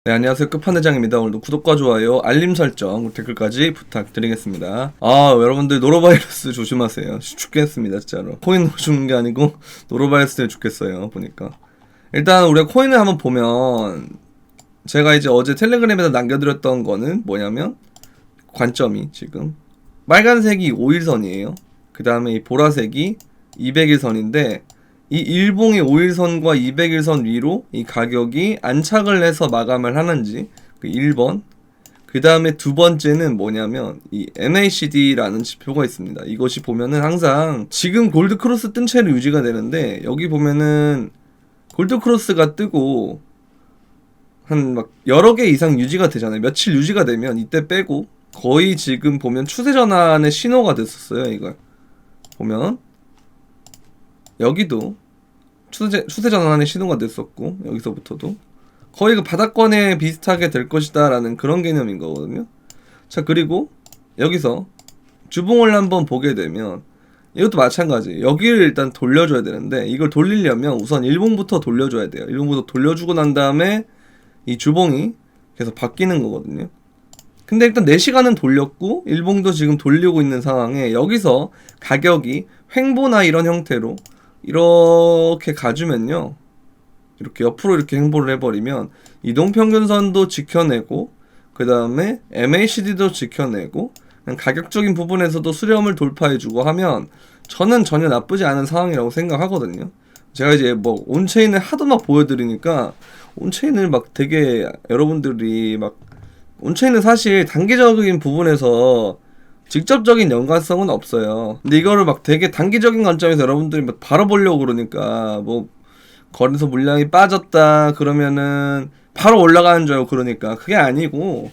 네, 안녕하세요. 끝판대장입니다. 오늘도 구독과 좋아요, 알림 설정, 댓글까지 부탁드리겠습니다. 여러분들 노로바이러스 조심하세요. 죽겠습니다, 진짜로. 코인으로 죽는 게 아니고 노로바이러스 때문에 죽겠어요, 보니까. 일단 우리가 코인을 한번 보면, 제가 이제 어제 텔레그램에다 남겨드렸던 거는 뭐냐면, 관점이 지금 빨간색이 5일선이에요. 그 다음에 이 보라색이 200일선인데, 이 일봉의 5일선과 200일선 위로 이 가격이 안착을 해서 마감을 하는지, 그 1번. 그 다음에 두 번째는 뭐냐면 이 MACD라는 지표가 있습니다. 이것이 보면은 항상 지금 골드 크로스 뜬 채로 유지가 되는데, 여기 보면은 골드 크로스가 뜨고 한 막 여러 개 이상 유지가 되잖아요. 며칠 유지가 되면 이때 빼고 거의 지금 보면 추세 전환의 신호가 됐었어요. 이걸 보면 여기도 추세 전환의 신호가 됐었고, 여기서부터도 거의 그 바닥권에 비슷하게 될 것이다 라는 그런 개념인 거거든요. 자, 그리고 여기서 주봉을 한번 보게 되면 이것도 마찬가지. 여기를 일단 돌려줘야 되는데, 이걸 돌리려면 우선 일봉부터 돌려줘야 돼요. 일봉부터 돌려주고 난 다음에 이 주봉이 계속 바뀌는 거거든요. 근데 일단 4시간은 돌렸고 일봉도 지금 돌리고 있는 상황에, 여기서 가격이 횡보나 이런 형태로 이렇게 가주면요, 이렇게 옆으로 이렇게 횡보를 해버리면 이동평균선도 지켜내고, 그 다음에 MACD도 지켜내고, 가격적인 부분에서도 수렴을 돌파해주고 하면 저는 전혀 나쁘지 않은 상황이라고 생각하거든요. 제가 이제 뭐 온체인을 하도 막 보여드리니까, 온체인을 막 되게 여러분들이 막, 온체인은 사실 단기적인 부분에서 직접적인 연관성은 없어요. 근데 이거를 막 되게 단기적인 관점에서 여러분들이 막 바로 보려고 그러니까, 뭐 거래소 물량이 빠졌다 그러면은 바로 올라가는 줄 알고, 그러니까 그게 아니고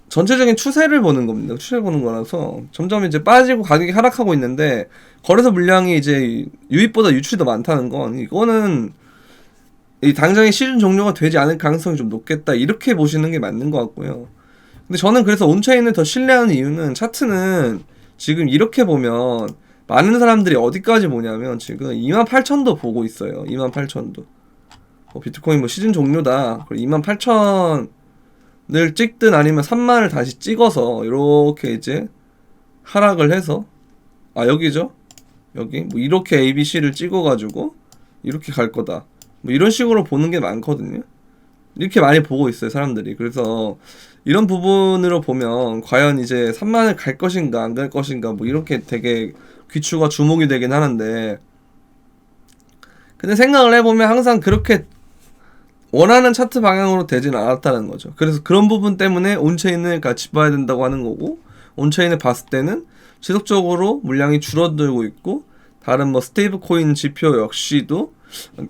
전체적인 추세를 보는 겁니다. 추세를 보는 거라서 점점 이제 빠지고 가격이 하락하고 있는데, 거래소 물량이 이제 유입보다 유출이 더 많다는 건, 이거는 이 당장의 시즌 종료가 되지 않을 가능성이 좀 높겠다, 이렇게 보시는 게 맞는 것 같고요. 근데 저는 그래서 온체인을 더 신뢰하는 이유는, 차트는 지금 이렇게 보면 많은 사람들이 어디까지 보냐면 지금 28,000도 보고 있어요. 28,000도. 비트코인 뭐 시즌 종료다, 28,000을 찍든 아니면 3만을 다시 찍어서 이렇게 이제 하락을 해서, 여기죠, 여기 뭐 이렇게 ABC를 찍어가지고 이렇게 갈 거다, 뭐 이런 식으로 보는 게 많거든요. 이렇게 많이 보고 있어요, 사람들이. 그래서 이런 부분으로 보면 과연 이제 3만을 갈 것인가 안 갈 것인가, 뭐 이렇게 되게 귀추가 주목이 되긴 하는데, 근데 생각을 해보면 항상 그렇게 원하는 차트 방향으로 되진 않았다는 거죠. 그래서 그런 부분 때문에 온체인을 같이 봐야 된다고 하는 거고, 온체인을 봤을 때는 지속적으로 물량이 줄어들고 있고, 다른 뭐 스테이블 코인 지표 역시도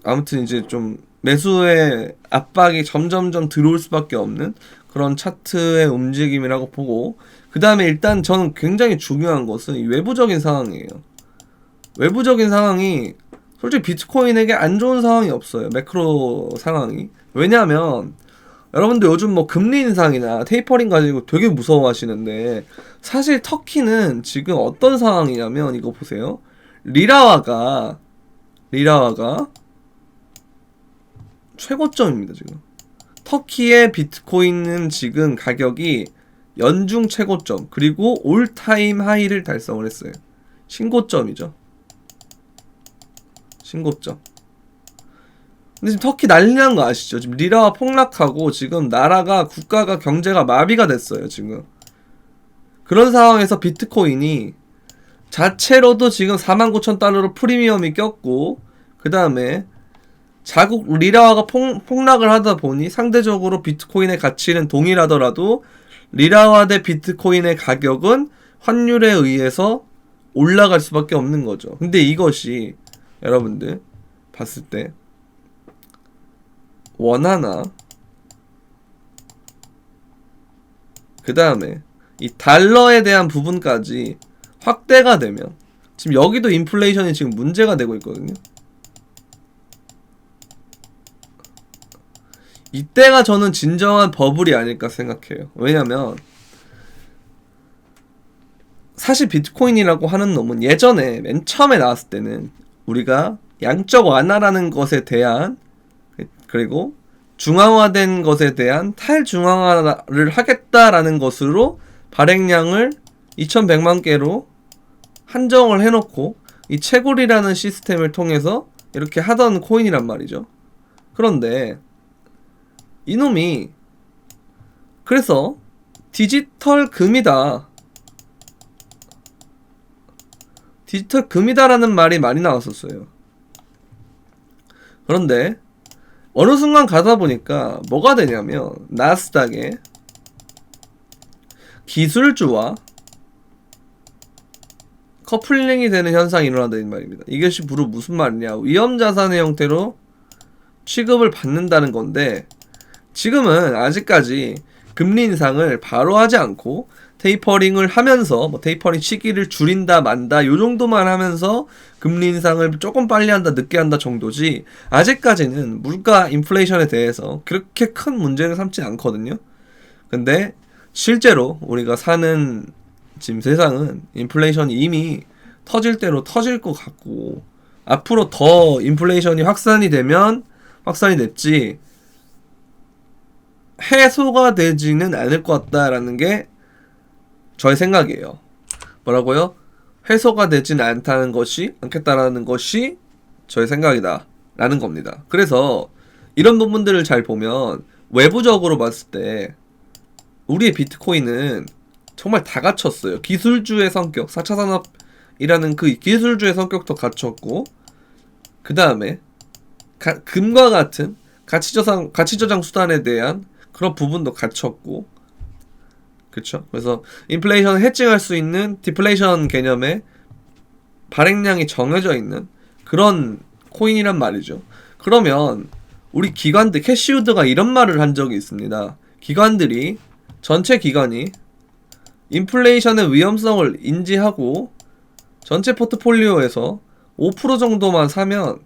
아무튼 이제 좀 매수의 압박이 점점점 들어올 수밖에 없는 그런 차트의 움직임이라고 보고, 그 다음에 일단 저는 굉장히 중요한 것은 이 외부적인 상황이에요. 외부적인 상황이 솔직히 비트코인에게 안 좋은 상황이 없어요, 매크로 상황이. 왜냐하면 여러분들 요즘 뭐 금리 인상이나 테이퍼링 가지고 되게 무서워하시는데, 사실 터키는 지금 어떤 상황이냐면, 이거 보세요. 리라화가 최고점입니다, 지금. 터키의 비트코인은 지금 가격이 연중 최고점, 그리고 올타임 하이를 달성을 했어요. 신고점이죠. 신고점. 근데 지금 터키 난리 난 거 아시죠? 지금 리라가 폭락하고 지금 나라가, 국가가, 경제가 마비가 됐어요, 지금. 그런 상황에서 비트코인이 자체로도 지금 49,000달러로 프리미엄이 꼈고, 그 다음에 자국 리라화가 폭락을 하다 보니 상대적으로 비트코인의 가치는 동일하더라도 리라화 대 비트코인의 가격은 환율에 의해서 올라갈 수밖에 없는 거죠. 근데 이것이 여러분들 봤을 때 원화나 그 다음에 이 달러에 대한 부분까지 확대가 되면, 지금 여기도 인플레이션이 지금 문제가 되고 있거든요. 이때가 저는 진정한 버블이 아닐까 생각해요. 왜냐면 사실 비트코인이라고 하는 놈은 예전에 맨 처음에 나왔을 때는 우리가 양적 완화라는 것에 대한, 그리고 중앙화된 것에 대한 탈중앙화를 하겠다라는 것으로 발행량을 2100만 개로 한정을 해놓고 이 채굴이라는 시스템을 통해서 이렇게 하던 코인이란 말이죠. 그런데 이놈이 그래서 디지털 금이다, 디지털 금이다라는 말이 많이 나왔었어요. 그런데 어느 순간 가다 보니까 뭐가 되냐면 나스닥에 기술주와 커플링이 되는 현상이 일어난다는 말입니다. 이것이 바로 무슨 말이냐, 위험자산의 형태로 취급을 받는다는 건데, 지금은 아직까지 금리 인상을 바로 하지 않고 테이퍼링을 하면서 뭐 테이퍼링 시기를 줄인다 만다 요 정도만 하면서 금리 인상을 조금 빨리 한다 늦게 한다 정도지, 아직까지는 물가 인플레이션에 대해서 그렇게 큰 문제를 삼지 않거든요. 근데 실제로 우리가 사는 지금 세상은 인플레이션이 이미 터질 대로 터질 것 같고, 앞으로 더 인플레이션이 확산이 되면 확산이 됐지 해소가 되지는 않을 것 같다라는 게 저의 생각이에요. 뭐라고요? 해소가 되지는 않겠다라는 것이 저의 생각이다 라는 겁니다. 그래서 이런 부분들을 잘 보면 외부적으로 봤을 때 우리의 비트코인은 정말 다 갖췄어요. 기술주의 성격, 4차 산업이라는 그 기술주의 성격도 갖췄고, 그 다음에 금과 같은 가치저장 수단에 대한 그런 부분도 갖췄고, 그쵸? 그래서 인플레이션을 해칭할 수 있는 디플레이션 개념의 발행량이 정해져 있는 그런 코인이란 말이죠. 그러면 우리 기관들, 캐시우드가 이런 말을 한 적이 있습니다. 기관들이, 전체 기관이 인플레이션의 위험성을 인지하고 전체 포트폴리오에서 5% 정도만 사면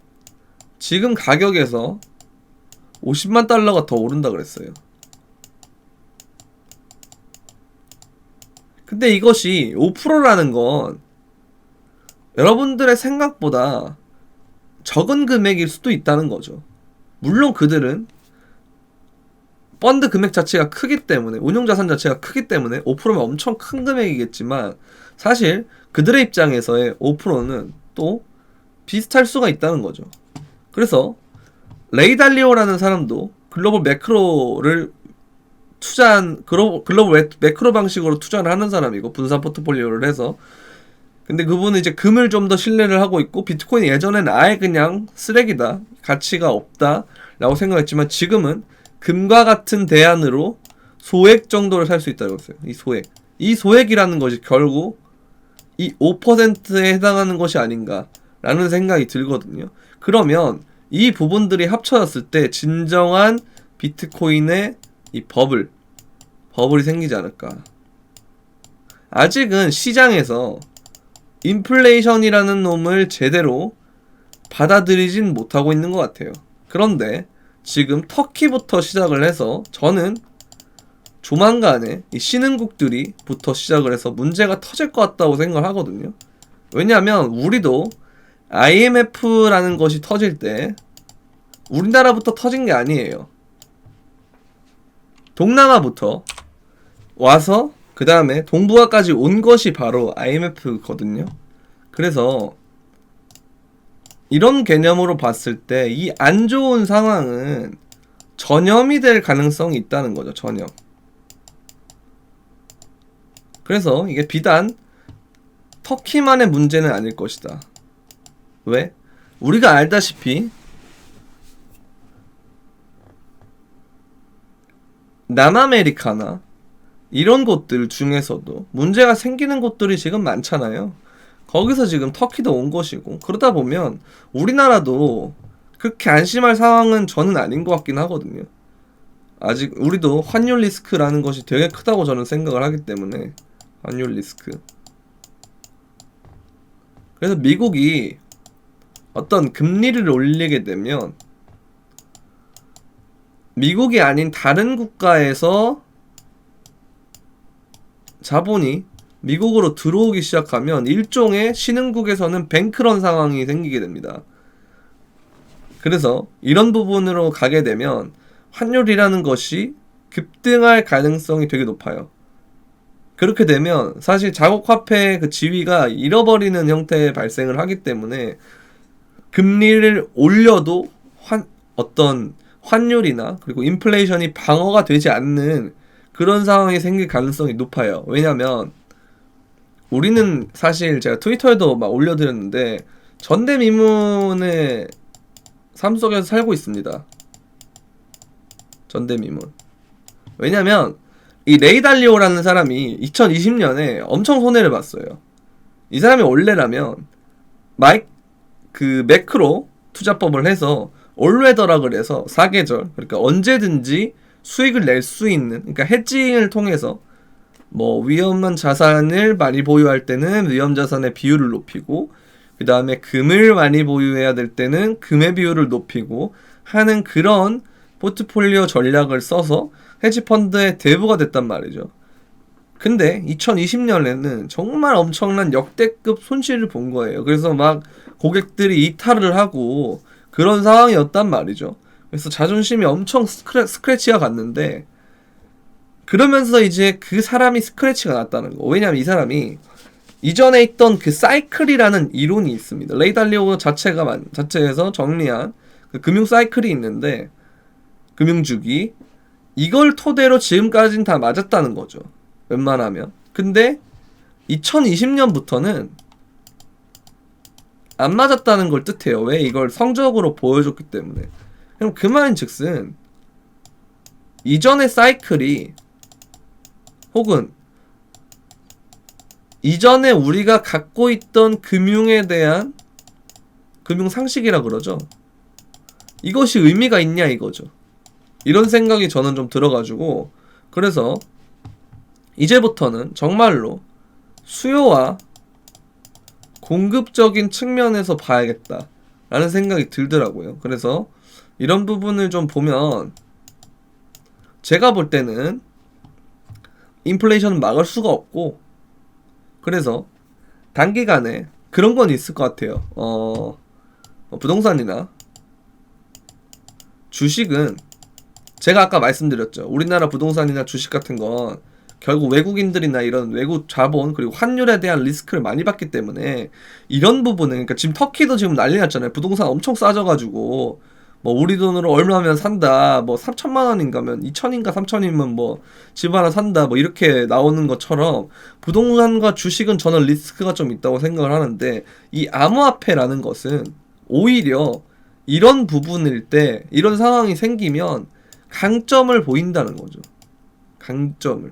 지금 가격에서 50만 달러가 더 오른다 그랬어요. 근데 이것이 5%라는 건 여러분들의 생각보다 적은 금액일 수도 있다는 거죠. 물론 그들은 펀드 금액 자체가 크기 때문에, 운용자산 자체가 크기 때문에 5%면 엄청 큰 금액이겠지만, 사실 그들의 입장에서의 5%는 또 비슷할 수가 있다는 거죠. 그래서 레이 달리오라는 사람도 글로벌 매크로를 투자한 글로벌 매크로 방식으로 투자를 하는 사람이고, 분산 포트폴리오를 해서. 근데 그분은 이제 금을 좀 더 신뢰를 하고 있고, 비트코인이 예전에는 아예 그냥 쓰레기다, 가치가 없다 라고 생각했지만 지금은 금과 같은 대안으로 소액 정도를 살 수 있다고 했어요. 이 소액이라는 것이 결국 이 5%에 해당하는 것이 아닌가라는 생각이 들거든요. 그러면 이 부분들이 합쳐졌을 때 진정한 비트코인의 이 버블이 생기지 않을까. 아직은 시장에서 인플레이션이라는 놈을 제대로 받아들이진 못하고 있는 것 같아요. 그런데 지금 터키부터 시작을 해서 저는 조만간에 이 신흥국들이부터 시작을 해서 문제가 터질 것 같다고 생각을 하거든요. 왜냐하면 우리도 IMF라는 것이 터질 때 우리나라부터 터진 게 아니에요. 동남아부터 와서 그 다음에 동북아까지 온 것이 바로 IMF거든요. 그래서 이런 개념으로 봤을 때 이 안 좋은 상황은 전염이 될 가능성이 있다는 거죠. 전염. 그래서 이게 비단 터키만의 문제는 아닐 것이다. 왜? 우리가 알다시피 남아메리카나 이런 곳들 중에서도 문제가 생기는 곳들이 지금 많잖아요. 거기서 지금 터키도 온 것이고, 그러다 보면 우리나라도 그렇게 안심할 상황은 저는 아닌 것 같긴 하거든요. 아직 우리도 환율 리스크라는 것이 되게 크다고 저는 생각을 하기 때문에, 환율 리스크. 그래서 미국이 어떤 금리를 올리게 되면 미국이 아닌 다른 국가에서 자본이 미국으로 들어오기 시작하면 일종의 신흥국에서는 뱅크런 상황이 생기게 됩니다. 그래서 이런 부분으로 가게 되면 환율이라는 것이 급등할 가능성이 되게 높아요. 그렇게 되면 사실 자국 화폐의 그 지위가 잃어버리는 형태의 발생을 하기 때문에 금리를 올려도 어떤 환율이나 그리고 인플레이션이 방어가 되지 않는 그런 상황이 생길 가능성이 높아요. 왜냐면 우리는 사실 제가 트위터에도 막 올려드렸는데 전대미문의 삶 속에서 살고 있습니다. 전대미문. 왜냐면 이 레이 달리오라는 사람이 2020년에 엄청 손해를 봤어요. 이 사람이 원래라면 매크로 투자법을 해서 올웨더라 그래서 사계절, 그러니까 언제든지 수익을 낼 수 있는, 그러니까 헤지잉을 통해서 뭐 위험한 자산을 많이 보유할 때는 위험 자산의 비율을 높이고, 그 다음에 금을 많이 보유해야 될 때는 금의 비율을 높이고 하는 그런 포트폴리오 전략을 써서 헤지펀드의 대부가 됐단 말이죠. 근데 2020년에는 정말 엄청난 역대급 손실을 본 거예요. 그래서 막 고객들이 이탈을 하고 그런 상황이었단 말이죠. 그래서 자존심이 엄청 스크래치가 갔는데, 그러면서 이제 그 사람이 스크래치가 났다는 거. 왜냐면 이 사람이 이전에 있던 그 사이클이라는 이론이 있습니다. 레이 달리오 자체에서 정리한 그 금융 사이클이 있는데, 금융주기, 이걸 토대로 지금까지는 다 맞았다는 거죠. 웬만하면. 근데 2020년부터는 안 맞았다는 걸 뜻해요. 왜? 이걸 성적으로 보여줬기 때문에. 그럼 그 말인즉슨 이전의 사이클이, 혹은 이전에 우리가 갖고 있던 금융에 대한 금융 상식이라 그러죠. 이것이 의미가 있냐 이거죠. 이런 생각이 저는 좀 들어가지고, 그래서 이제부터는 정말로 수요와 공급적인 측면에서 봐야겠다 라는 생각이 들더라고요. 그래서 이런 부분을 좀 보면 제가 볼 때는 인플레이션은 막을 수가 없고, 그래서 단기간에 그런 건 있을 것 같아요. 부동산이나 주식은 제가 아까 말씀드렸죠. 우리나라 부동산이나 주식 같은 건 결국 외국인들이나 이런 외국 자본 그리고 환율에 대한 리스크를 많이 받기 때문에 이런 부분은, 그러니까 지금 터키도 지금 난리 났잖아요. 부동산 엄청 싸져가지고 뭐 우리 돈으로 얼마면 산다, 뭐 3천만 원인가면 2천인가 3천이면 뭐 집 하나 산다, 뭐 이렇게 나오는 것처럼 부동산과 주식은 저는 리스크가 좀 있다고 생각을 하는데, 이 암호화폐라는 것은 오히려 이런 부분일 때, 이런 상황이 생기면 강점을 보인다는 거죠. 강점을.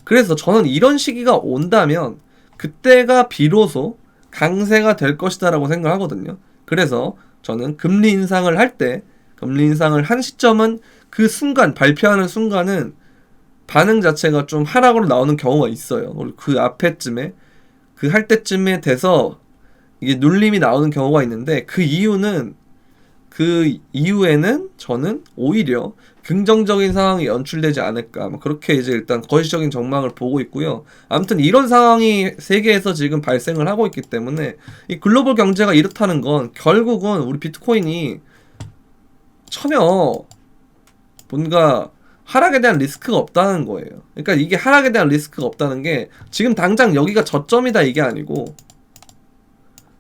그래서 저는 이런 시기가 온다면 그때가 비로소 강세가 될 것이다 라고 생각하거든요. 그래서 저는 금리 인상을 할 때, 금리 인상을 한 시점은 그 순간, 발표하는 순간은 반응 자체가 좀 하락으로 나오는 경우가 있어요. 그 앞에쯤에, 그 할 때쯤에 돼서 이게 눌림이 나오는 경우가 있는데, 그 이유는, 그 이후에는 저는 오히려 긍정적인 상황이 연출되지 않을까, 뭐 그렇게 이제 일단 거시적인 전망을 보고 있고요. 아무튼 이런 상황이 세계에서 지금 발생을 하고 있기 때문에 이 글로벌 경제가 이렇다는 건 결국은 우리 비트코인이 전혀 뭔가 하락에 대한 리스크가 없다는 거예요. 그러니까 이게 하락에 대한 리스크가 없다는 게 지금 당장 여기가 저점이다 이게 아니고,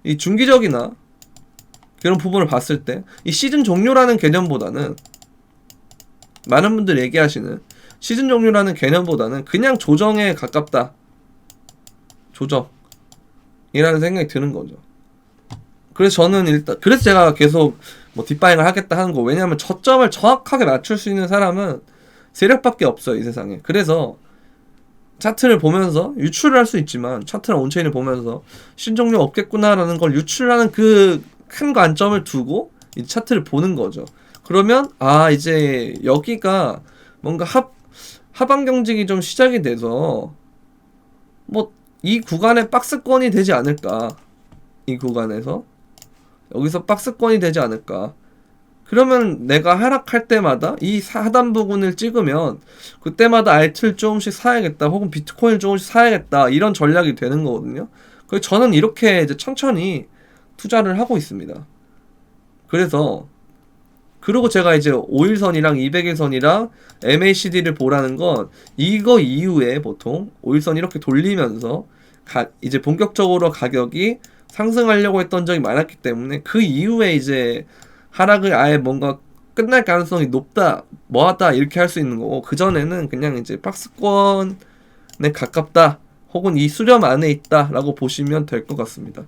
이 중기적이나 그런 부분을 봤을 때 이 시즌 종료라는 개념보다는, 많은 분들이 얘기하시는 시즌 종료라는 개념보다는 그냥 조정에 가깝다, 조정이라는 생각이 드는 거죠. 그래서 저는 일단, 그래서 제가 계속 뭐 딥바잉을 하겠다 하는 거. 왜냐하면 저점을 정확하게 맞출 수 있는 사람은 세력밖에 없어요 이 세상에. 그래서 차트를 보면서 유출을 할 수 있지만, 차트나 온체인을 보면서 시즌 종료 없겠구나라는 걸 유출하는 그 큰 관점을 두고 이 차트를 보는 거죠. 그러면 이제 여기가 뭔가 하방 경직이 좀 시작이 돼서 뭐 이 구간에 박스권이 되지 않을까, 이 구간에서 여기서 박스권이 되지 않을까. 그러면 내가 하락할 때마다 이 하단 부분을 찍으면 그때마다 알트를 조금씩 사야겠다, 혹은 비트코인을 조금씩 사야겠다, 이런 전략이 되는 거거든요. 그래서 저는 이렇게 이제 천천히 투자를 하고 있습니다. 그래서 그리고 제가 이제 5일선이랑 200일선이랑 MACD를 보라는 건 이거 이후에 보통 5일선 이렇게 돌리면서 이제 본격적으로 가격이 상승하려고 했던 적이 많았기 때문에 그 이후에 이제 하락을 아예 뭔가 끝날 가능성이 높다, 뭐하다 이렇게 할 수 있는 거고, 그 전에는 그냥 이제 박스권에 가깝다 혹은 이 수렴 안에 있다라고 보시면 될 것 같습니다.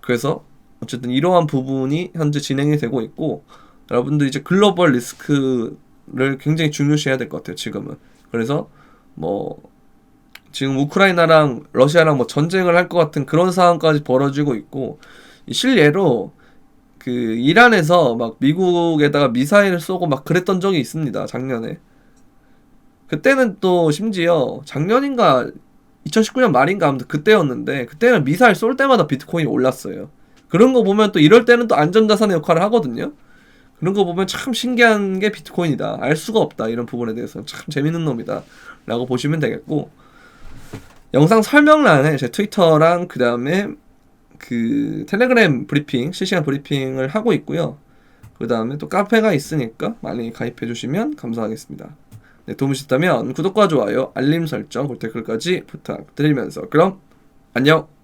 그래서 어쨌든 이러한 부분이 현재 진행이 되고 있고, 여러분들 이제 글로벌 리스크를 굉장히 중요시해야 될 것 같아요, 지금은. 그래서 뭐 지금 우크라이나랑 러시아랑 뭐 전쟁을 할 것 같은 그런 상황까지 벌어지고 있고, 실례로 그 이란에서 막 미국에다가 미사일을 쏘고 막 그랬던 적이 있습니다, 작년에. 그때는 또 심지어 작년인가 2019년 말인가 아무튼 그때였는데, 그때는 미사일 쏠 때마다 비트코인이 올랐어요. 그런 거 보면 또 이럴 때는 또 안전자산의 역할을 하거든요. 그런 거 보면 참 신기한 게 비트코인이다, 알 수가 없다, 이런 부분에 대해서 참 재밌는 놈이다 라고 보시면 되겠고, 영상 설명란에 제 트위터랑 그 다음에 그 텔레그램 브리핑, 실시간 브리핑을 하고 있고요. 그 다음에 또 카페가 있으니까 많이 가입해 주시면 감사하겠습니다. 네, 도움이 되셨다면 구독과 좋아요, 알림 설정, 댓글까지 부탁드리면서 그럼 안녕!